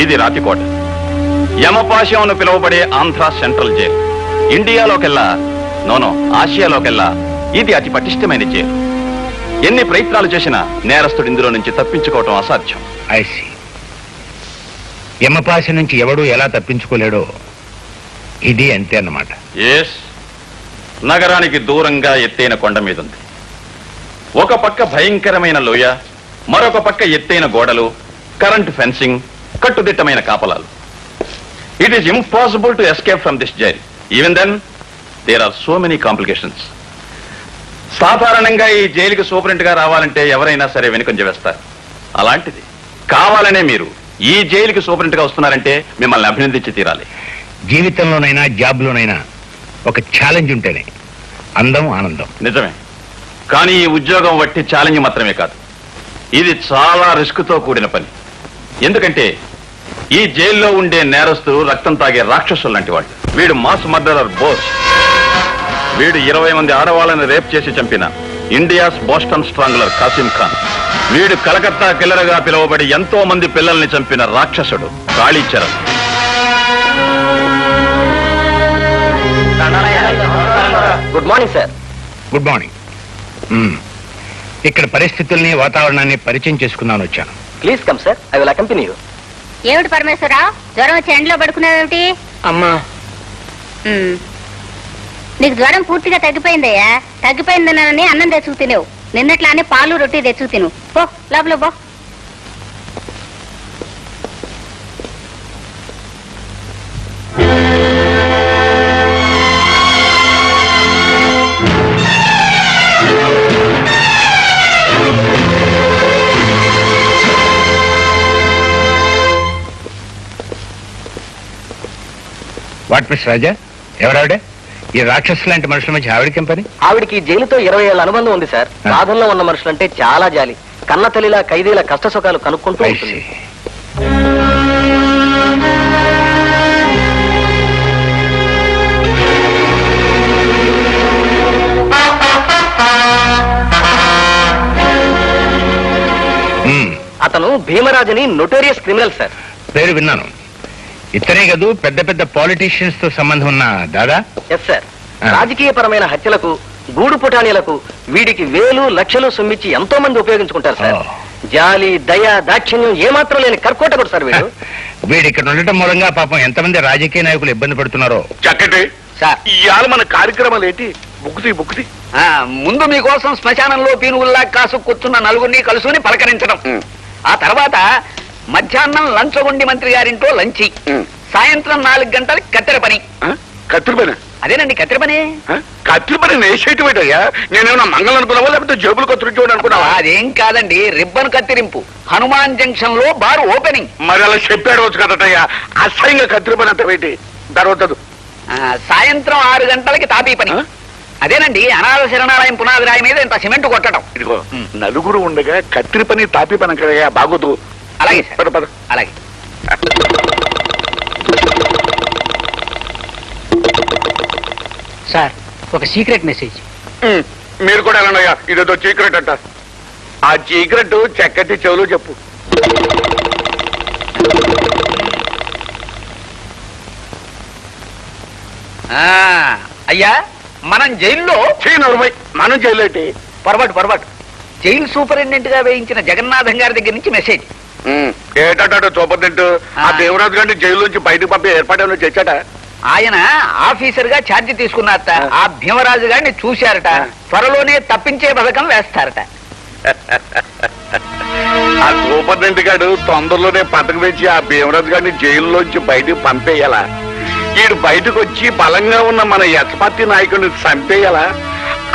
ఇది రాతికోట. యమపాశం అని పిలువబడే ఆంధ్ర సెంట్రల్ జైలు. ఇండియాలోకెల్లా నోనో ఆసియాలోకెల్లా ఇది అతి పటిష్టమైన జైలు. ఎన్ని ప్రయత్నాలు చేసినా నేరస్తుడు ఇందులో నుంచి తప్పించుకోవటం అసాధ్యం. ఐసి యమపాశ నుంచి ఎవడూ ఎలా తప్పించుకోలేడో ఇది అంతే అన్నమాట. ఎస్, నగరానికి దూరంగా ఎత్తైన కొండ మీద ఉంది. ఒక పక్క భయంకరమైన లోయ, మరొక పక్క ఎత్తైన గోడలు, కరెంట్ ఫెన్సింగ్, కట్టుదిట్టమైన కాపలాలు. It is impossible to escape from this jail. Even then there are so many complications. సాధారణంగా ఈ జైలుకి సూపరింట్ గా రావాలంటే ఎవరైనా సరే వెనుకంజ వేస్తారు. అలాంటిది కావాలనే మీరు ఈ జైలుకి సూపరింట్ గా వస్తున్నారంటే మిమ్మల్ని అభినందించి తీరాలి. జీవితంలోనైనా జాబ్లోనైనా ఒక ఛాలెంజ్ ఉంటేనే అందం ఆనందం. నిజమే, కానీ ఈ ఉద్యోగం వట్టి ఛాలెంజ్ మాత్రమే కాదు, ఇది చాలా రిస్క్ తో కూడిన పని. ఎందుకంటే ఈ జైల్లో ఉండే నేరస్తులు రక్తం తాగే రాక్షసులు లాంటి వాళ్ళు. వీడు మాస్ మర్డరర్ బోస్. వీడు 20 మంది ఆడవాళ్ళని రేప్ చేసి చంపిన ఇండియాస్ బోస్టన్ స్ట్రాంగులర్ కాసిం ఖాన్. వీడు కలకత్తా కిల్లర్ గా పిలువబడి ఎంతో మంది పిల్లల్ని చంపిన రాక్షసుడు Kalicharan. Good morning sir. Good morning. ఇక్కడ పరిస్థితుల్ని వాతావరణాన్ని పరిచయం చేసుకుందామని వచ్చాను. Please come sir, I will accompany you. ఏమిటి పరమేశ్వరరావు, జ్వరం వచ్చి ఎండలో పడుకునేదేమిటి? అమ్మా, నీకు జ్వరం పూర్తిగా తగ్గిపోయిందయ్యా. తగ్గిపోయిందనని అన్నం తెచ్చుకు తినేవు. నిన్నట్లానే పాలు రొట్టి తెచ్చుకు తిను. పో లోపల పో. వాట్ మిస్ రాజా, ఎవరావిడే? ఈ రాక్షసు లాంటి మనుషుల మధ్య ఆవిడకేం పని? ఆవిడికి జైలుతో 20 ఏళ్ల అనుబంధం ఉంది సార్. బాధల్లో ఉన్న మనుషులంటే చాలా జాలి. కన్న తల్లిలా ఖైదీల కష్ట సుఖాలు కనుక్కుంటూ ఉంటుంది. అతను భీమరాజుని నోటోరియస్ క్రిమినల్ సార్. పేరు విన్నాను. ఇతనే కదూ పెద్ద పెద్ద పాలిటీషియన్స్ తో సంబంధం ఉన్న దాదా? Yes sir. రాజకీయపరమైన హత్యలకు, గూడు పుటానీలకు వీడికి వేలు లక్షలు సొమ్మిచ్చి ఎంతో మంది ఉపయోగించుకుంటారు సార్. జాలి, దయ, దాక్షిణ్యం ఏమాత్రం లేని కర్కోటకుడు సార్ వీడు. వీడు ఇక్కడ ఉండటం మూలంగా పాపం ఎంతమంది రాజకీయ నాయకులు ఇబ్బంది పడుతున్నారో. చక్కటి సార్, ఇవాళ మన కార్యక్రమాలు ఏంటి? బుక్కుతి ముందు మీకోసం శ్మశానంలో పీనుగుల్లా కాసు కూర్చున్న నలుగురిని కలుసుకుని పలకరించడం. ఆ తర్వాత మధ్యాహ్నం లంచగొండి మంత్రి గారింటో లంచి. సాయంత్రం 4 గంటలకి కత్తెర పని. కత్తిరి పని? అదేనండి కత్తెర పని. కత్తిరి పని నేసేయటం ఏంటయ్యా? నేనేమన్నా మంగళం అనుకున్నావా, లేకపోతే జేబులు కత్తిరించడం అనుకున్నావా? అదేం కాదండి, రిబ్బన్ కత్తిరింపు. హనుమాన్ జంక్షన్ లో బార్ ఓపెనింగ్. మరి అలా చెప్పాడు వచ్చు కదటయ్యా. అసహ్యంగా కత్తిరి పని అంత పెట్టి తర్వాత సాయంత్రం 6 గంటలకి తాపీ పని. అదేనండి అనాథ శరణాలయం పునాది రాయి మీద ఇంత సిమెంట్ కొట్టడం. ఇదిగో నలుగురు ఉండగా కత్తిరి పని తాపీ పని కదయ్యా, బాగోదు. అలాగే పద పద. అలాగే. సార్, ఒక సీక్రెట్ మెసేజ్. మీరు కూడా వెళ్ళండియ్యా, ఇదేదో చీకరెట్ అంట. ఆ చీకరెట్ చక్కటి చెవులు చెప్పు. అయ్యా, మనం జైల్లో మనం జైలు ఏంటి? పొరపాటు. జైలు సూపరింటెండెంట్ గా వేయించిన జగన్నాథం గారి దగ్గర నుంచి మెసేజ్. ఏటంటాడు సూపరింటెండెంట్? ఆ దేవరాజు గారిని జైలు నుంచి బయటకు పంపి ఏర్పాటు చేశాట. ఆయన ఆఫీసర్ గా ఛార్జీ తీసుకున్నారట. ఆ భీమరాజు గారిని చూశారట. త్వరలోనే తప్పించే పథకం వేస్తారట. ఆ సూపరింటెండెంట్ గారు తొందరలోనే పథకం వేసి ఆ భీమరాజు గారిని జైల్లోంచి బయటకు పంపేయాలా? ఈడు బయటకు వచ్చి బలంగా ఉన్న మన యశపార్టీ నాయకుడిని చంపేయాలా?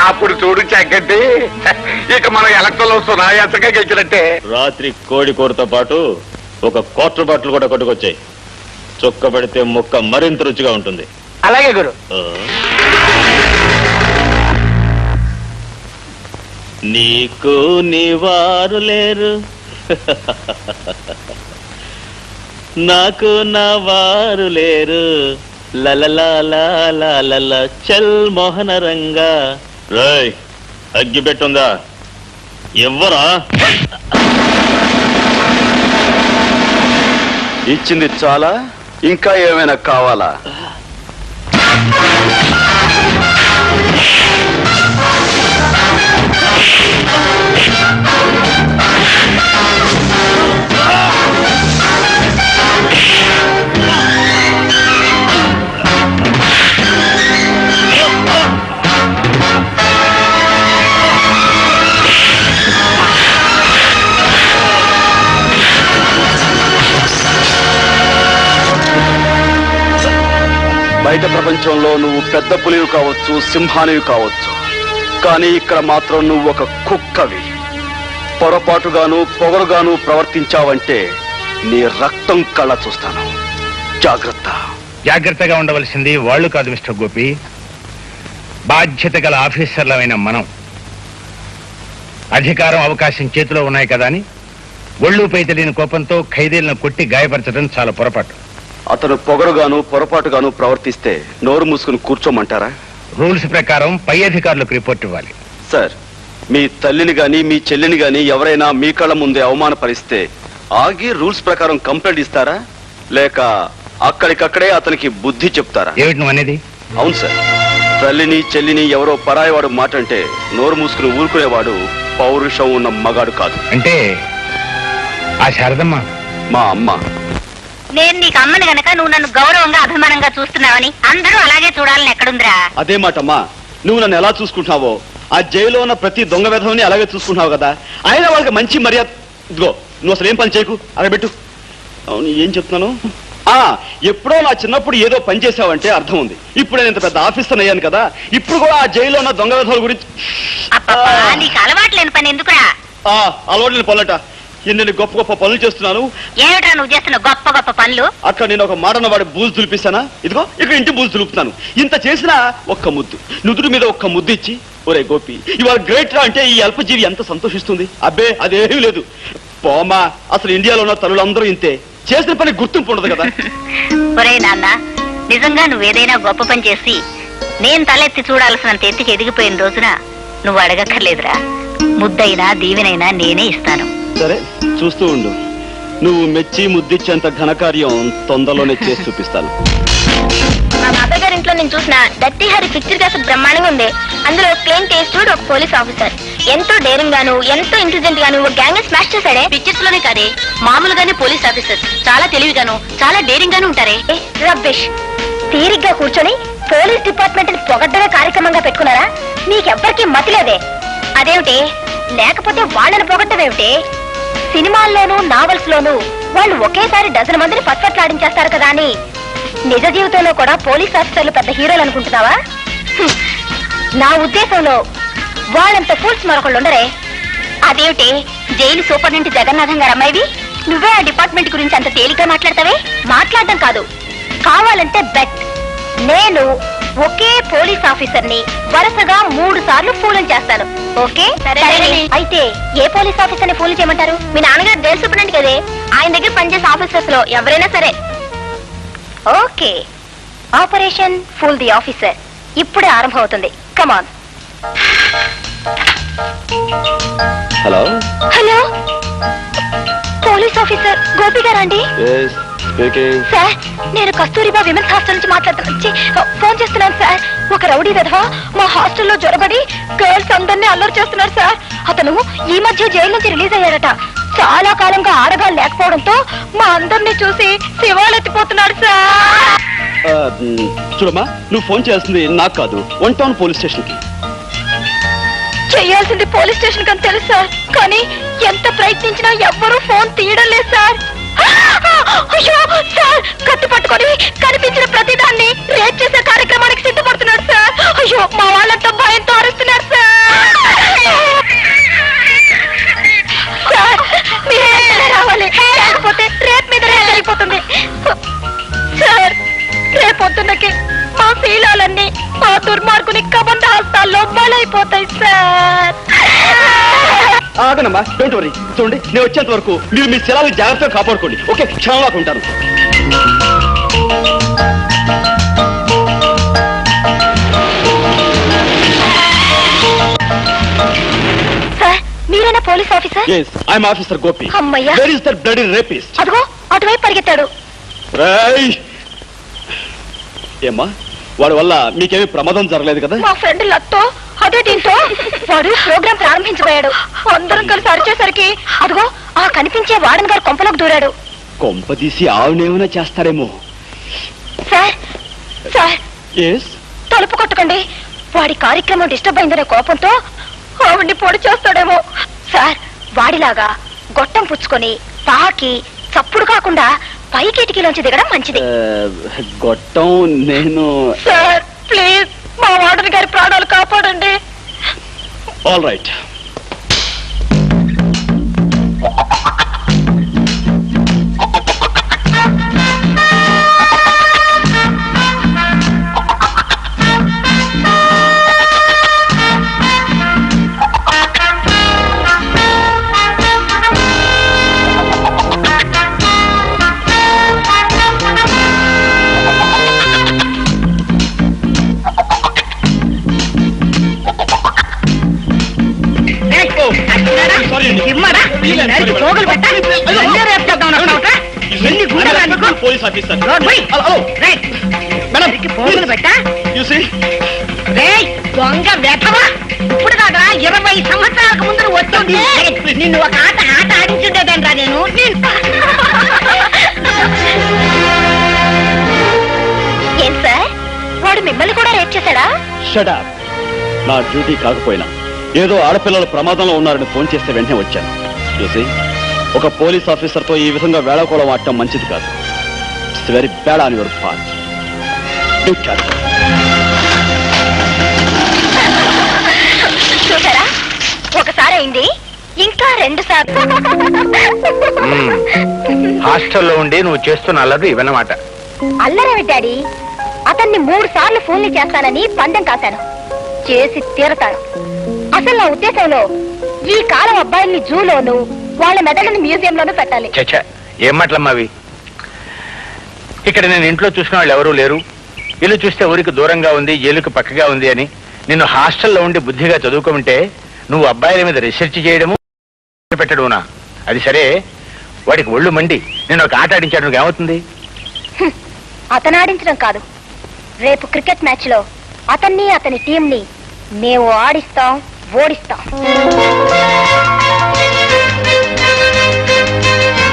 అప్పుడు చూడు చక్కటి, ఇక మనం ఎలక్షన్లు వస్తున్నా ఎచ్చగా గెలిచినట్టే. రాత్రి కోడి కూరతో పాటు ఒక క్వార్టర్ బాటిల్ కూడా కొట్టుకొచ్చాయి. చొక్క పెడితే ముక్క మరింత రుచిగా ఉంటుంది. అలాగే గురు. నీకు నీవారు లేరు, నాకు నా వారు లేరు. లలలా చల్ మోహన రంగా. రాయ్, అగ్గి పెట్టుందా? ఎవ్వరా? ఇచ్చింది చాలా, ఇంకా ఏమైనా కావాలా? బయట ప్రపంచంలో నువ్వు పెద్ద పులివి కావచ్చు, సింహానివి కావచ్చు, కానీ ఇక్కడ మాత్రం నువ్వు ఒక కుక్కవి. పొరపాటుగాను పొగరుగాను ప్రవర్తించావంటే నీ రక్తం కళ్ళ చూస్తాను. జాగ్రత్త. జాగ్రత్తగా ఉండవలసింది వాళ్ళు కాదు మిస్టర్ గోపి, బాధ్యత గల ఆఫీసర్లమైన మనం. అధికారం అవకాశం చేతిలో ఉన్నాయి కదా అని ఒళ్ళుపై తెలియని కోపంతో ఖైదీలను కొట్టి గాయపరచడం చాలా పొరపాటు. అతను పొగరుగాను పొరపాటుగాను ప్రవర్తిస్తే నోరు మూసుకుని కూర్చోమంటారా? రూల్స్ ప్రకారం పై అధికారులకు రిపోర్ట్ ఇవ్వాలి. సార్, మీ తల్లిని గాని మీ చెల్లిని గాని ఎవరైనా మీ కళ్ళ ముందే అవమానపరిస్తే ఆగి రూల్స్ ప్రకారం కంప్లైంట్ ఇస్తారా, లేక అక్కడికక్కడే అతనికి బుద్ధి చెప్తారా? ఏమిటి నువ్వు అనేది? అవును సార్, తల్లిని చెల్లిని ఎవరో పరాయవాడు మాట అంటే నోరు మూసుకుని ఊరుకునేవాడు పౌరుషం ఉన్న మగాడు కాదు. అంటే ఆ శారదమ్మ మా అమ్మ. నేను నీకు అమ్మని గనక నువ్వు నన్ను గౌరవంగా అభిమానంగా చూస్తున్నావని అందరూ అలాగే చూడాలని ఎక్కడుందిరా? అదే మాటమ్మా, నువ్వు నన్ను ఎలా చూసుకుంటున్నావో ఆ జైల్లో ఉన్న ప్రతి దొంగ విధంని అలాగే చూసుకుంటున్నావు కదా. అయినా వాళ్ళకి మంచి మర్యాద. ఇదిగో, నువ్వు అసలు ఏం పని చేయకు, అలా పెట్టు. అవును, ఏం చెప్తున్నాను? ఎప్పుడో నా చిన్నప్పుడు ఏదో పని చేసావంటే అర్థం ఉంది. ఇప్పుడు నేను ఇంత పెద్ద ఆఫీసర్ అయ్యాను కదా, ఇప్పుడు కూడా ఆ జైల్లో ఉన్న దొంగ విధాల గురించి నీకు అలవాటు లేని పని ఎందుకురా? అలవాటు లేని పనులట. ఎన్ని గొప్ప గొప్ప పనులు చేస్తున్నాను. ఏమిటా నువ్వు చేస్తున్న గొప్ప గొప్ప పనులు? అక్కడ నేను ఒక మాటన వాడి బూజు దులిపిస్తానా? ఇదిగో ఇక్కడ ఇంటి బూజు దులుపుతాను. ఇంత చేసినా ఒక్క ముద్దు, నుదురు మీద ఒక్క ముద్దు ఇచ్చి, ఒరే గోపి ఇవాళ గ్రేట్ రా అంటే ఈ అల్పజీవి ఎంత సంతోషిస్తుంది. అబ్బే అదేమీ లేదు. పోమా, అసలు ఇండియాలో ఉన్న తల్లులందరూ ఇంతే. చేసిన పని గుర్తింపు ఉండదు కదా. ఒరే నాన్న, నిజంగా నువ్వేదైనా గొప్ప పని చేసి నేను తలెత్తి చూడాల్సినంత ఎత్తికి ఎదిగిపోయిన రోజున నువ్వు అడగక్కర్లేదురా. ముద్దైనా దీవెనైనా నేనే ఇస్తాను. సరే, చూస్తూ ఉండు. నువ్వు మెచ్చి ముద్దిచ్చేంత ఘనకార్యం తొందరలోనే చేసి చూపిస్తాను. మా బాబాయ్ గారి ఇంట్లో నేను చూసిన డర్టీ హరి పిక్చర్ కాస్త బ్రహ్మాండంగా ఉంది. అందులో క్లెయిన్ టేస్టూడ్ ఒక పోలీస్ ఆఫీసర్ ఎంతో డేరింగ్ గాను ఎంతో ఇంటెలిజెంట్ గాను ఒక గ్యాంగ్ స్మాష్ చేశాడే. పిక్చర్స్ లోనే కాదే, మామూలుగానే పోలీస్ ఆఫీసర్స్ చాలా తెలివిగాను చాలా డేరింగ్ గాను ఉంటారే. రబ్బిష్. తీరిగ్గా కూర్చొని పోలీస్ డిపార్ట్మెంట్ ని పొగడ్డగా కార్యక్రమంగా పెట్టుకున్నారా? మీకెవ్వరికీ మతి లేదే. అదేమిటి? లేకపోతే వాళ్ళని పొగడ్డమేమిటి? సినిమాల్లోనూ నావల్స్ లోనూ వాళ్ళు ఒకేసారి డజన్ మందిని పచ్చట్లాడించేస్తారు కదా అని నిజ జీవితంలో కూడా పోలీస్ ఆఫీసర్లు పెద్ద హీరోలు అనుకుంటున్నావా? నా ఉద్దేశంలో వాళ్ళంత ఫూల్స్ మరొకళ్ళు ఉండరే. అదేమిటి? జైలు సూపరింటెండెంట్ జగన్నాథం గారు అమ్మాయివి నువ్వే ఆ డిపార్ట్మెంట్ గురించి అంత తేలిగ్గా మాట్లాడతావే? మాట్లాడడం కాదు, కావాలంటే బెట్. నేను ఒకే పోలీస్ ఆఫీసర్ ని వరుసగా 3 సార్లు ఫూలం చేస్తాను. ఓకే? అయితే ఏ పోలీస్ ఆఫీసర్ ని ఫూల్ చేయమంటారు? మీ నాన్నగారు జైలు సూపరింటెండెంట్ కదే, ఆయన దగ్గర పనిచేసే ఆఫీసర్స్ లో ఎవరైనా సరే. Okay, operation fool the officer ఇప్పుడే ఆరంభం అవుతుంది. Come on. Hello hello, police officer Gopi గారా అండి? సార్, నేను కస్తూరిబా విమెన్స్ హాస్టల్ నుంచి ఫోన్ చేస్తున్నాను సార్. ఒక రౌడీ విధవ మా హాస్టల్లో జ్వరబడి గర్ల్స్ అందరినీ అల్లరి చేస్తున్నారు సార్. అతను ఈ మధ్య జైలు నుంచి రిలీజ్ అయ్యారట. చాలా కాలంగా ఆడగాళ్ళు లేకపోవడంతో మా అందరినీ చూసి శివాలెత్తిపోతున్నాడు సార్. చూడమ్మా, నువ్వు ఫోన్ చేయాల్సింది నాకు కాదు, 1 టౌన్ పోలీస్ స్టేషన్ కి. చేయాల్సింది పోలీస్ స్టేషన్ కని తెలుసు సార్, కానీ ఎంత ప్రయత్నించినా ఎవ్వరూ ఫోన్ తీయడం లేదు సార్. అయ్యో సార్, కత్తి పట్టుకొని కనిపించిన ప్రతిదాన్ని రేప్ చేసే కార్యక్రమానికి సిద్ధపడుతున్నాడు సార్. అయ్యో, మా వాళ్ళంతా భయంతో అరుస్తున్నారు సార్. సార్, మీరే రావాలి, లేకపోతే రేప్ మీద రేప్ జరిగిపోతుంది సార్. రేపొద్దున్నకి మా శీలాలన్నీ మా దుర్మార్గుని కబంధ హస్తాల్లో బలైపోతాయి సార్. ఆగనమ్మా, డోంట్ వరీ. చూడండి, నేను వచ్చేంత వరకు మీరు మీ శిలాలు జాగ్రత్తగా కాపాడుకోండి. ఓకే, క్షణంలో ఉంటాను. సార్, మీరేనా police officer? Yes, I'm Officer Gopi. అమ్మయ్య. Where is that bloody rapist? అదిగో అటువైపు పరిగెత్తాడు. ఏమ్మా వాడి వల్ల మీకేమీ ప్రమాదం జరగలేదు కదా? మా ఫ్రెండ్ లత్తో అదే దీంతో వాడు ప్రోగ్రాం ప్రారంభించబోయాడు. అందరం కలిసి అరిచేసరికి అదిగో ఆ కనిపించే వార్డెన్ గారు కొంపలోకి దూరాడు. కొంపదీసి ఆవునేమైనా చేస్తారేమో. సార్ సార్ ఎస్, తలుపు కొట్టకండి. వాడి కార్యక్రమం డిస్టర్బ్ అయిందనే కోపంతో ఆవిడ్ని పొడి చేస్తాడేమో. సార్ వాడిలాగా గొట్టం పుచ్చుకొని పాకి చప్పుడు కాకుండా పై కిటికీలోంచి దిగడం మంచిది. గొట్టం నేను. సార్ ప్లీజ్ మా వార్డెన్ గారి ప్రాణాలు కాపాడండి. All right. Police officer. దొంగ వెతవా ఇప్పుడు కాదా 20 సంవత్సరాలకు ముందు వస్తుంది. నిన్ను ఒక ఆట ఆడించుండేదంటా నేను. ఏం సార్ వాడు మిమ్మల్ని కూడా రేప్ చేశాడా? Shut up. నా డ్యూటీ కాకపోయినా ఏదో ఆడపిల్లలు ప్రమాదంలో ఉన్నారని ఫోన్ చేస్తే వెంటనే వచ్చాను. చూసి ఒక పోలీస్ ఆఫీసర్ తో ఈ విధంగా వేళకోళం ఆడటం మంచిది కాదు. It's very bad on your part. చూసారా, ఒకసారి అయింది, ఇంకా 2 సార్లు. హాస్టల్లో ఉండి నువ్వు చేస్తున్న అల్లరి ఇవన్నమాట. అల్లరేమి డాడీ, అతన్ని 3 సార్లు ఫోన్లు చేస్తానని పందెం కాశాను. చేసి తీరతాను. అసలు నా ఉద్దేశంలో ఈ కాలం అబ్బాయిల్ని జూలోను వాళ్ళ మెదడుని మ్యూజియంలోనూ పెట్టాలి. చచ్చా, ఏం మాటలమ్మావి? ఇక్కడ నేను ఇంట్లో చూసిన వాళ్ళు ఎవరూ లేరు. ఇల్లు చూస్తే ఊరికి దూరంగా ఉంది, ఏలుకి పక్కగా ఉంది అని నిన్ను హాస్టల్లో ఉండి బుద్ధిగా చదువుకుంటే నువ్వు అబ్బాయిల మీద రీసెర్చ్ చేయడము పెట్టడమునా? అది సరే, వాడికి ఒళ్ళు మండి నేను ఒక ఆట ఆడించాడు, ఏమవుతుంది? అతను ఆడించడం కాదు, రేపు క్రికెట్ మ్యాచ్ లో అతన్ని అతని టీంని మేము ఆడిస్తాం, ఓడిస్తాం.